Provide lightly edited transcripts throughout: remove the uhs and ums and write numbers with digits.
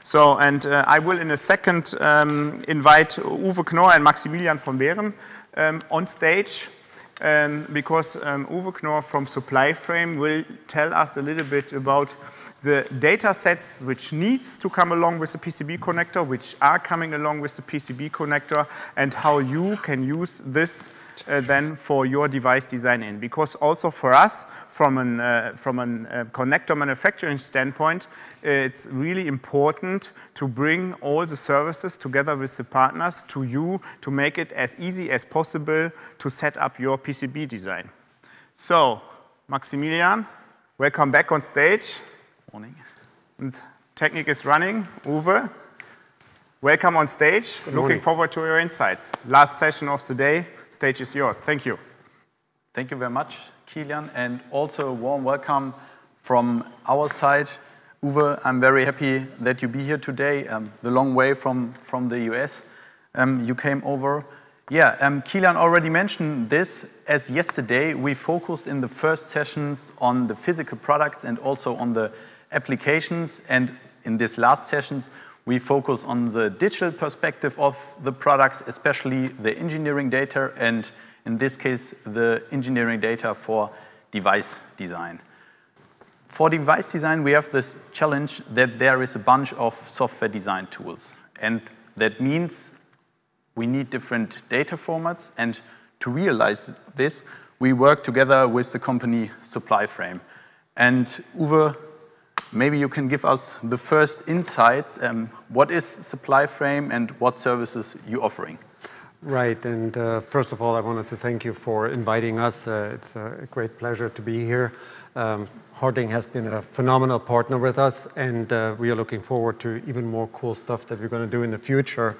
So, and I will in a second invite Uwe Knorr and Maximilian von Behren on stage. Because Uwe Knorr from Supplyframe will tell us a little bit about the data sets which needs to come along with the PCB connector, which are coming along with the PCB connector, and how you can use this then for your device design in. Because also for us, from a connector manufacturing standpoint, it's really important to bring all the services together with the partners to you to make it as easy as possible to set up your PCB design. So, Maximilian, welcome back on stage. Morning. And Technique is running. Uwe, welcome on stage. Looking forward to your insights. Last session of the day. Stage is yours. Thank you. Thank you very much, Kilian, and also a warm welcome from our side. Uwe, I'm very happy that you be here today, the long way from the US. You came over. Yeah, Kilian already mentioned this. As yesterday, we focused in the first sessions on the physical products and also on the applications. And in this last sessions, we focus on the digital perspective of the products, especially the engineering data, and in this case, the engineering data for device design. For device design, we have this challenge that there is a bunch of software design tools. And that means we need different data formats. And to realize this, we work together with the company Supplyframe. And Uwe, maybe you can give us the first insights. What is Supplyframe and what services you're offering? Right, and first of all, I wanted to thank you for inviting us. It's a great pleasure to be here. HARTING has been a phenomenal partner with us, and we are looking forward to even more cool stuff that we're going to do in the future.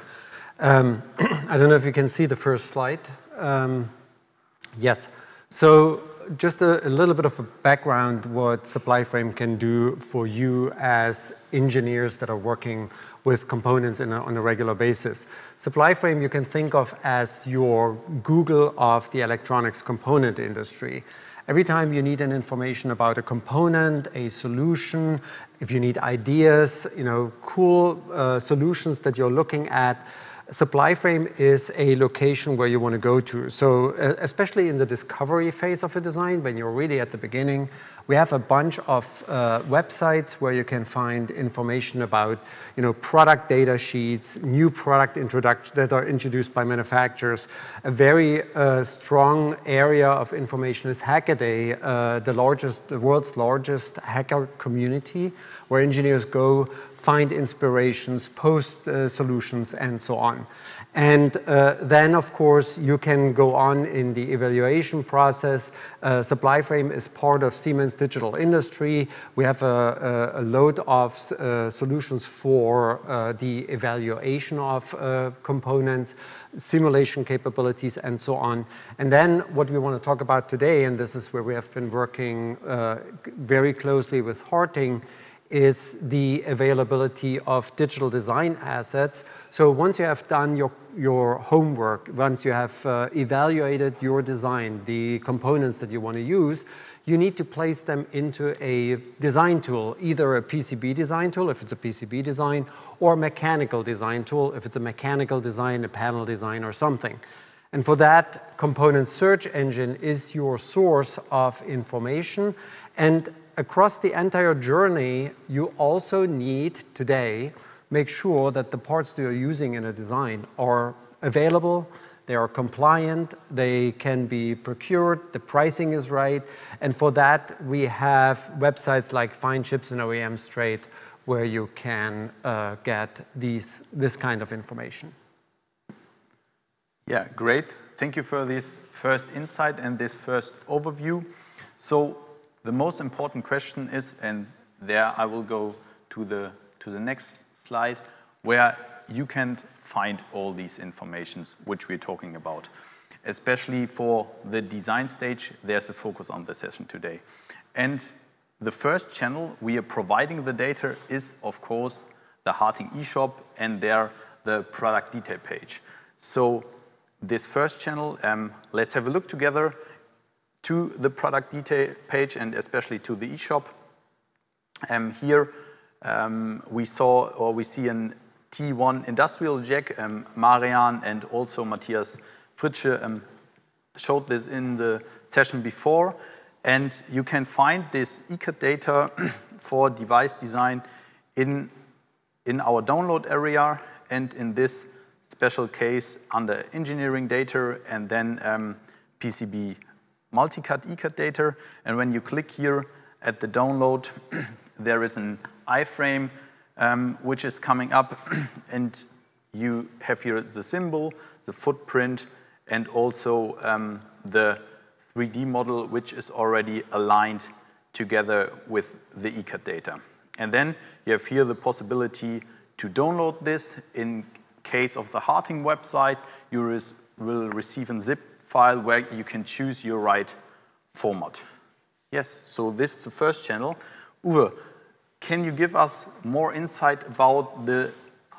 I don't know if you can see the first slide. Yes, so just a little bit of a background what Supplyframe can do for you as engineers that are working with components on a regular basis. Supplyframe you can think of as your Google of the electronics component industry. Every time you need an information about a component, a solution, if you need ideas, cool solutions that you're looking at, Supplyframe is a location where you want to go to. So especially in the discovery phase of a design, when you're really at the beginning, we have a bunch of websites where you can find information about product data sheets, new product introductions that are introduced by manufacturers. A very strong area of information is Hackaday, the world's largest hacker community, where engineers go find inspirations, post solutions, and so on. And then, of course, you can go on in the evaluation process. Supplyframe is part of Siemens Digital Industry. We have a load of solutions for the evaluation of components, simulation capabilities, and so on. And then what we want to talk about today, and this is where we have been working very closely with HARTING, is the availability of digital design assets. So once you have done your homework, once you have evaluated your design, the components that you want to use, you need to place them into a design tool, either a PCB design tool, if it's a PCB design, or a mechanical design tool, if it's a mechanical design, a panel design, or something. And for that, component search engine is your source of information. And across the entire journey, you also need today make sure that the parts that you're using in a design are available, they are compliant, they can be procured, the pricing is right. And for that, we have websites like Find Chips and OEM Straight, where you can get this kind of information. Yeah, great. Thank you for this first insight and this first overview. So the most important question is, and there I will go to the next slide, where you can find all these informations which we're talking about. Especially for the design stage, there's a focus on the session today. And the first channel we are providing the data is, of course, the HARTING eShop and there the product detail page. So this first channel, let's have a look together to the product detail page and especially to the eShop. Here we see an T1 industrial jack. Marian and also Matthias Fritsche showed this in the session before. And you can find this ECAD data for device design in our download area, and in this special case under engineering data, and then PCB multi-cut ECAD data. And when you click here at the download, there is an iframe which is coming up, and you have here the symbol, the footprint, and also the 3D model, which is already aligned together with the ECAD data. And then you have here the possibility to download this. In case of the HARTING website, you will receive a zip file where you can choose your right format. Yes, so this is the first channel. Uwe, can you give us more insight about the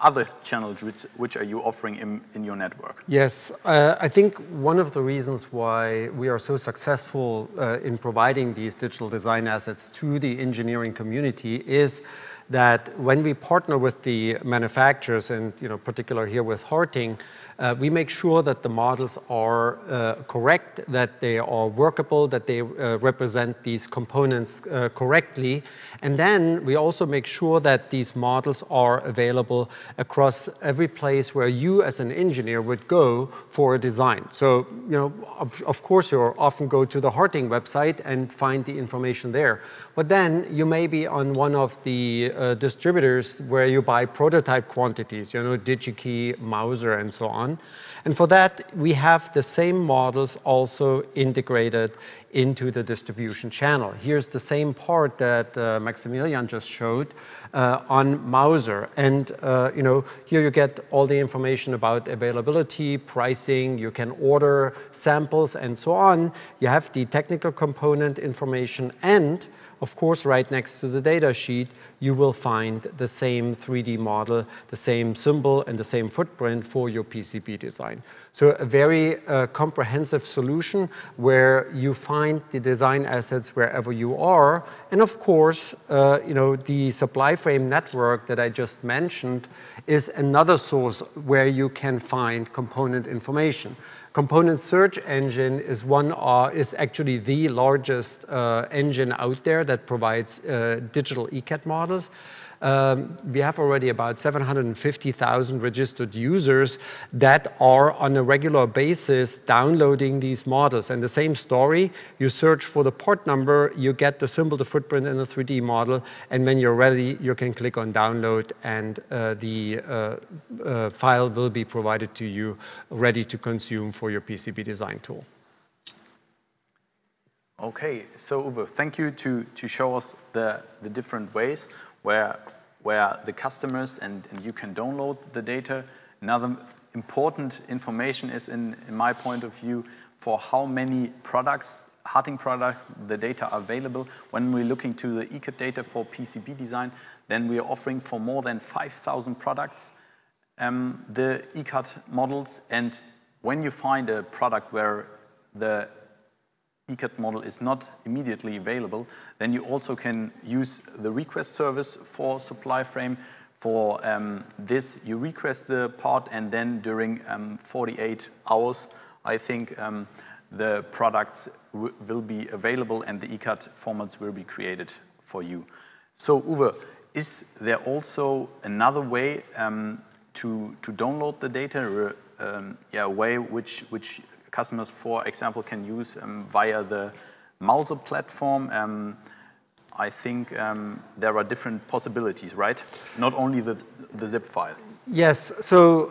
other channels which are you offering in your network? Yes, I think one of the reasons why we are so successful in providing these digital design assets to the engineering community is that when we partner with the manufacturers, and particular here with HARTING, we make sure that the models are correct, that they are workable, that they represent these components correctly. And then we also make sure that these models are available across every place where you as an engineer would go for a design. So, of course, you often go to the HARTING website and find the information there. But then you may be on one of the distributors where you buy prototype quantities, DigiKey, Mouser, and so on. And for that, we have the same models also integrated into the distribution channel. Here's the same part that Maximilian just showed on Mouser. And here you get all the information about availability, pricing, you can order samples and so on. You have the technical component information, and of course, right next to the data sheet, you will find the same 3D model, the same symbol, and the same footprint for your PCB design. So a very comprehensive solution where you find the design assets wherever you are. And of course, the Supplyframe network that I just mentioned is another source where you can find component information. Component Search Engine is actually the largest engine out there that provides digital ECAD models. We have already about 750,000 registered users that are on a regular basis downloading these models. And the same story, you search for the part number, you get the symbol, the footprint, and the 3D model, and when you're ready, you can click on download, and the file will be provided to you ready to consume for your PCB design tool. Okay, so Uwe, thank you to show us the different ways where the customers and you can download the data. Another important information is, in my point of view, for how many products, HARTING products, the data are available. When we're looking to the ECAD data for PCB design, then we are offering for more than 5,000 products the ECAD models. And when you find a product where the ECAD model is not immediately available, then you also can use the request service for Supplyframe. For this, you request the part, and then during 48 hours, I think the products will be available and the ECAD formats will be created for you. So Uwe, is there also another way to download the data, a way which customers, for example, can use via the Mouser platform? I think there are different possibilities, right? Not only the zip file. Yes. So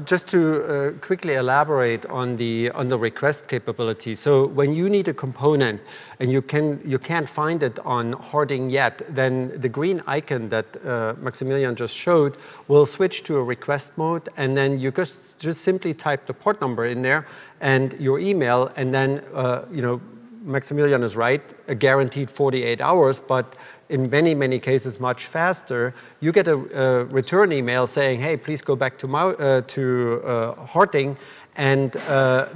just to quickly elaborate on the request capability. So when you need a component and you can't find it on HARTING yet, then the green icon that Maximilian just showed will switch to a request mode, and then you just simply type the part number in there and your email, and then Maximilian is right, a guaranteed 48 hours, but in many, many cases much faster. You get a return email saying, hey, please go back to HARTING and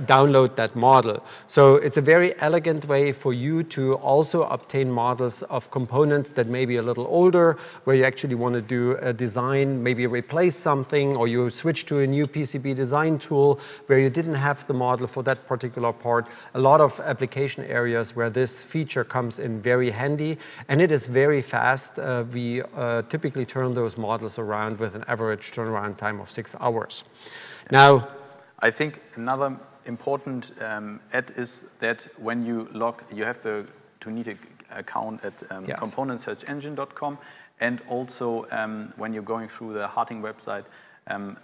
download that model. So it's a very elegant way for you to also obtain models of components that may be a little older, where you actually want to do a design, maybe replace something, or you switch to a new PCB design tool where you didn't have the model for that particular part. A lot of application areas where this feature comes in very handy, and it is very fast. We typically turn those models around with an average turnaround time of 6 hours. Now, I think another important add is that when you log, you have to need an account at yes. componentsearchengine.com, and also when you're going through the HARTING website,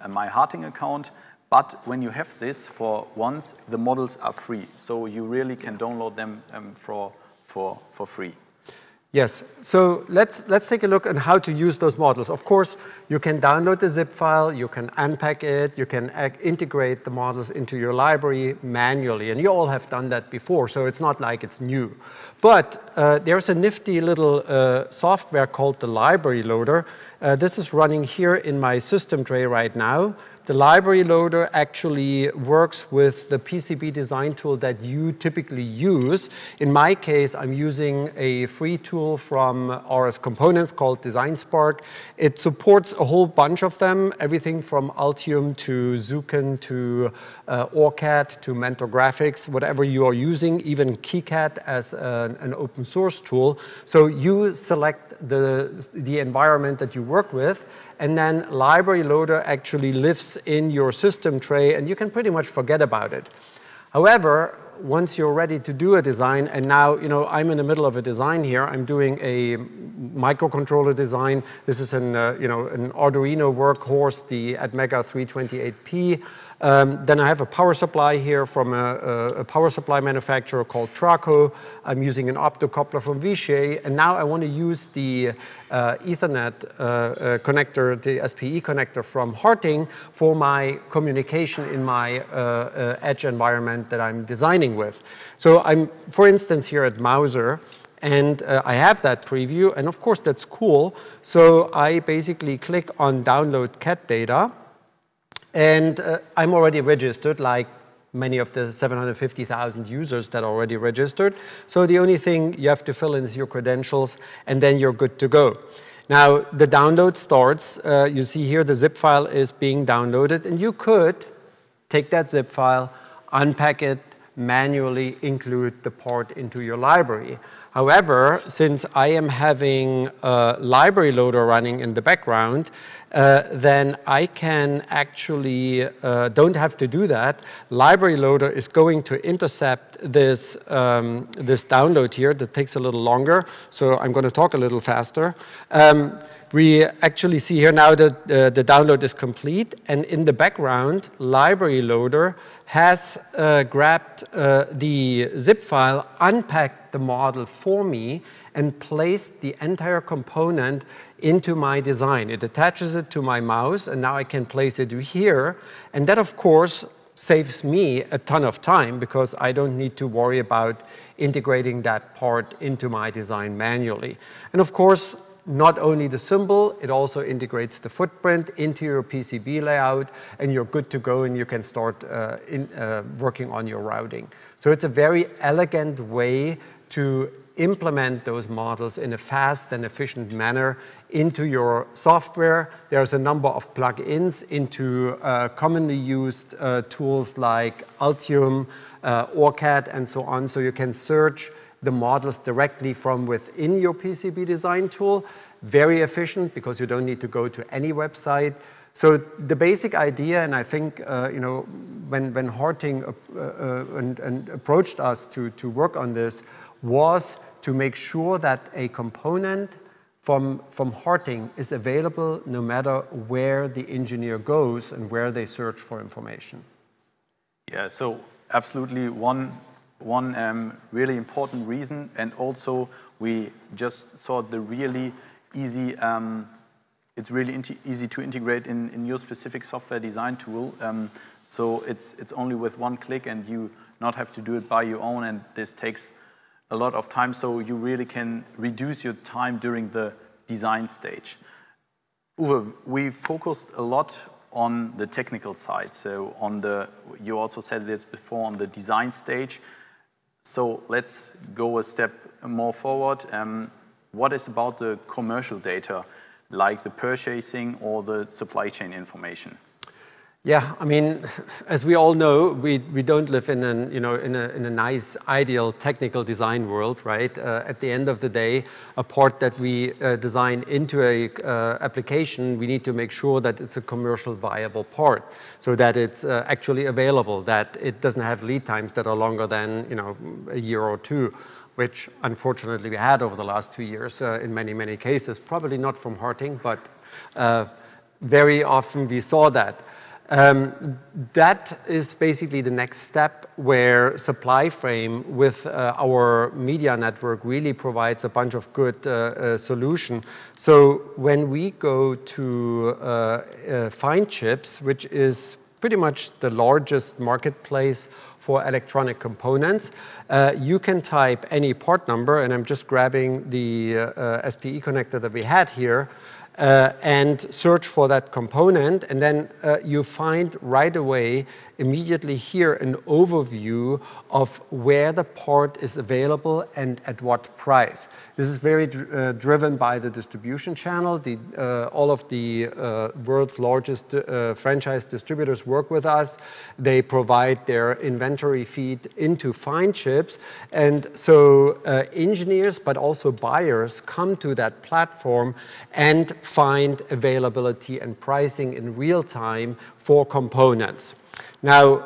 my HARTING account. But when you have this for once, the models are free, so you really can download them for free. Yes, so let's take a look at how to use those models. Of course, you can download the zip file, you can unpack it, you can integrate the models into your library manually, and you all have done that before, so it's not like it's new. But there's a nifty little software called the library loader. This is running here in my system tray right now. The library loader actually works with the PCB design tool that you typically use. In my case, I'm using a free tool from RS Components called DesignSpark. It supports a whole bunch of them, everything from Altium to Zuken to OrCAD to Mentor Graphics, whatever you are using, even KiCad as an open source tool. So you select the environment that you work with, and then library loader actually lives in your system tray, and you can pretty much forget about it. However, once you're ready to do a design, and now, you know, I'm in the middle of a design here. I'm doing a microcontroller design. This is an Arduino workhorse, the Atmega 328P. Then I have a power supply here from a power supply manufacturer called Traco. I'm using an optocoupler from Vishay, and now I want to use the Ethernet connector, the SPE connector from HARTING for my communication in my edge environment that I'm designing with. So I'm, for instance, here at Mauser, and I have that preview, and of course that's cool. So I basically click on download CAD data, and I'm already registered, like many of the 750,000 users that are already registered. So the only thing you have to fill in is your credentials, and then you're good to go. Now, the download starts. You see here the zip file is being downloaded, and you could take that zip file, unpack it, manually include the part into your library. However, since I am having a library loader running in the background, then I can actually don't have to do that. Library loader is going to intercept this, this download here that takes a little longer, so I'm going to talk a little faster. We actually see here now that the download is complete, and in the background, library loader has grabbed the zip file, unpacked the model for me, and placed the entire component into my design. It attaches it to my mouse, and now I can place it here. And that, of course, saves me a ton of time because I don't need to worry about integrating that part into my design manually. And of course, not only the symbol, it also integrates the footprint into your PCB layout, and you're good to go, and you can start working on your routing. So it's a very elegant way to implement those models in a fast and efficient manner into your software. There's a number of plugins into commonly used tools like Altium, OrCAD, and so on, so you can search the models directly from within your PCB design tool. Very efficient because you don't need to go to any website. So the basic idea, and I think when HARTING approached us to work on this, was to make sure that a component from HARTING is available no matter where the engineer goes and where they search for information. Yeah, so absolutely one really important reason, and also we just saw the really easy, it's really easy to integrate in your specific software design tool. So it's only with one click, and you not have to do it by your own, and this takes a lot of time, so you really can reduce your time during the design stage. Uwe, we focused a lot on the technical side. So on the, you also said this before, on the design stage. So let's go a step more forward. What is about the commercial data, like the purchasing or the supply chain information? Yeah, I mean, as we all know, we don't live in a nice, ideal technical design world, right? At the end of the day, a part that we design into a application, we need to make sure that it's a commercial viable part, so that it's actually available, that it doesn't have lead times that are longer than a year or two, which unfortunately we had over the last 2 years in many cases. Probably not from HARTING, but very often we saw that. That is basically the next step where Supplyframe with our media network really provides a bunch of good solution. So when we go to Find Chips, which is pretty much the largest marketplace for electronic components, you can type any part number, and I'm just grabbing the SPE connector that we had here, and search for that component, and then you find right away, immediately here, an overview of where the part is available and at what price. This is very driven by the distribution channel. All of the world's largest franchise distributors work with us. They provide their inventory feed into Find Chips, and so engineers but also buyers come to that platform and find availability and pricing in real time for components. Now,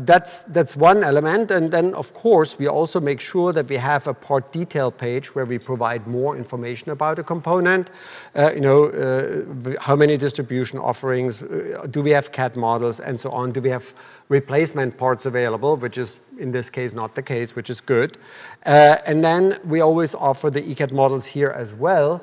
that's one element, and then of course we also make sure that we have a part detail page where we provide more information about a component. How many distribution offerings, do we have CAD models, and so on. Do we have replacement parts available, which is in this case not the case, which is good. And then we always offer the ECAD models here as well.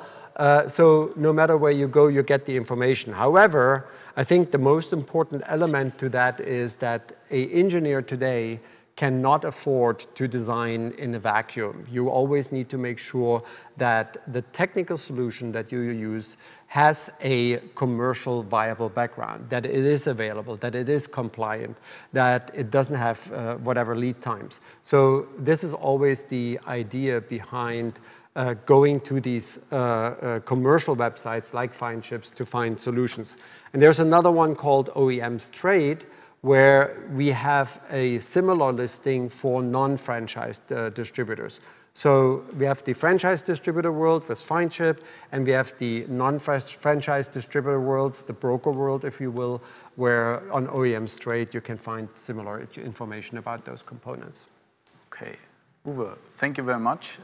So no matter where you go, you get the information. However, I think the most important element to that is that an engineer today cannot afford to design in a vacuum. You always need to make sure that the technical solution that you use has a commercial viable background, that it is available, that it is compliant, that it doesn't have whatever lead times. So this is always the idea behind going to these commercial websites like Find Chips to find solutions. And there's another one called OEMs Trade, where we have a similar listing for non-franchised distributors. So we have the franchise distributor world with Find Chip, and we have the non-franchise distributor worlds, the broker world, if you will, where on OEMs Trade you can find similar information about those components. Okay, Uwe, thank you very much.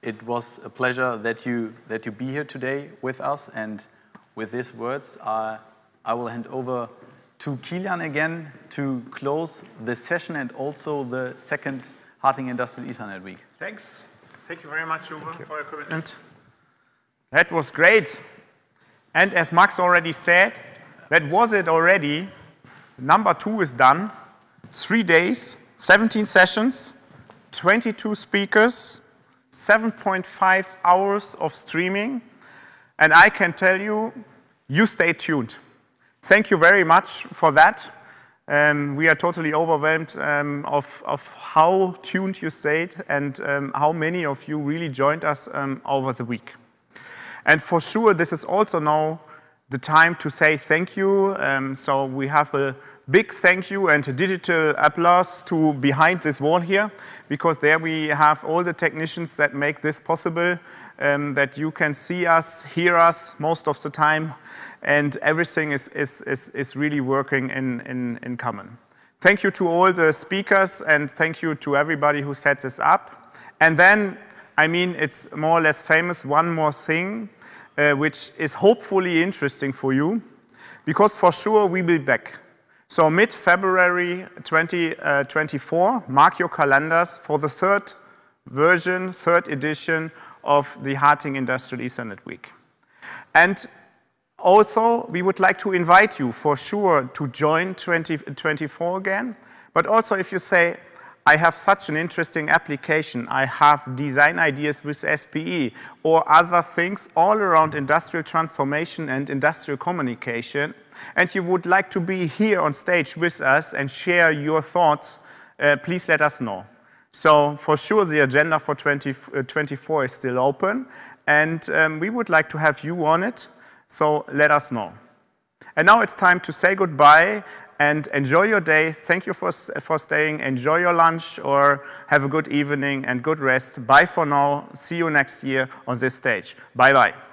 It was a pleasure that you be here today with us, and with these words, I will hand over to Kilian again to close the session and also the second HARTING Industrial Ethernet Week. Thanks. Thank you very much, Uwe, for your commitment. That was great. And as Max already said, that was it already. Number 2 is done. 3 days, 17 sessions, 22 speakers, 7.5 hours of streaming, and I can tell you, you stay tuned. Thank you very much for that. We are totally overwhelmed of how tuned you stayed and how many of you really joined us over the week. And for sure, this is also now the time to say thank you. So we have a big thank you and a digital applause to behind this wall here, because there we have all the technicians that make this possible, that you can see us, hear us most of the time, and everything is really working in common. Thank you to all the speakers, and thank you to everybody who set this up. And then, I mean, it's more or less famous, one more thing, which is hopefully interesting for you, because for sure we will be back. So mid-February 2024, mark your calendars for the third edition of the HARTING Industrial Ethernet Week. And also, we would like to invite you for sure to join 2024 again. But also if you say, I have such an interesting application, I have design ideas with SPE or other things all around industrial transformation and industrial communication, and you would like to be here on stage with us and share your thoughts, please let us know. So for sure the agenda for 2024 is still open, and we would like to have you on it, so let us know. And now it's time to say goodbye and enjoy your day. Thank you for staying. Enjoy your lunch or have a good evening and good rest. Bye for now. See you next year on this stage. Bye-bye.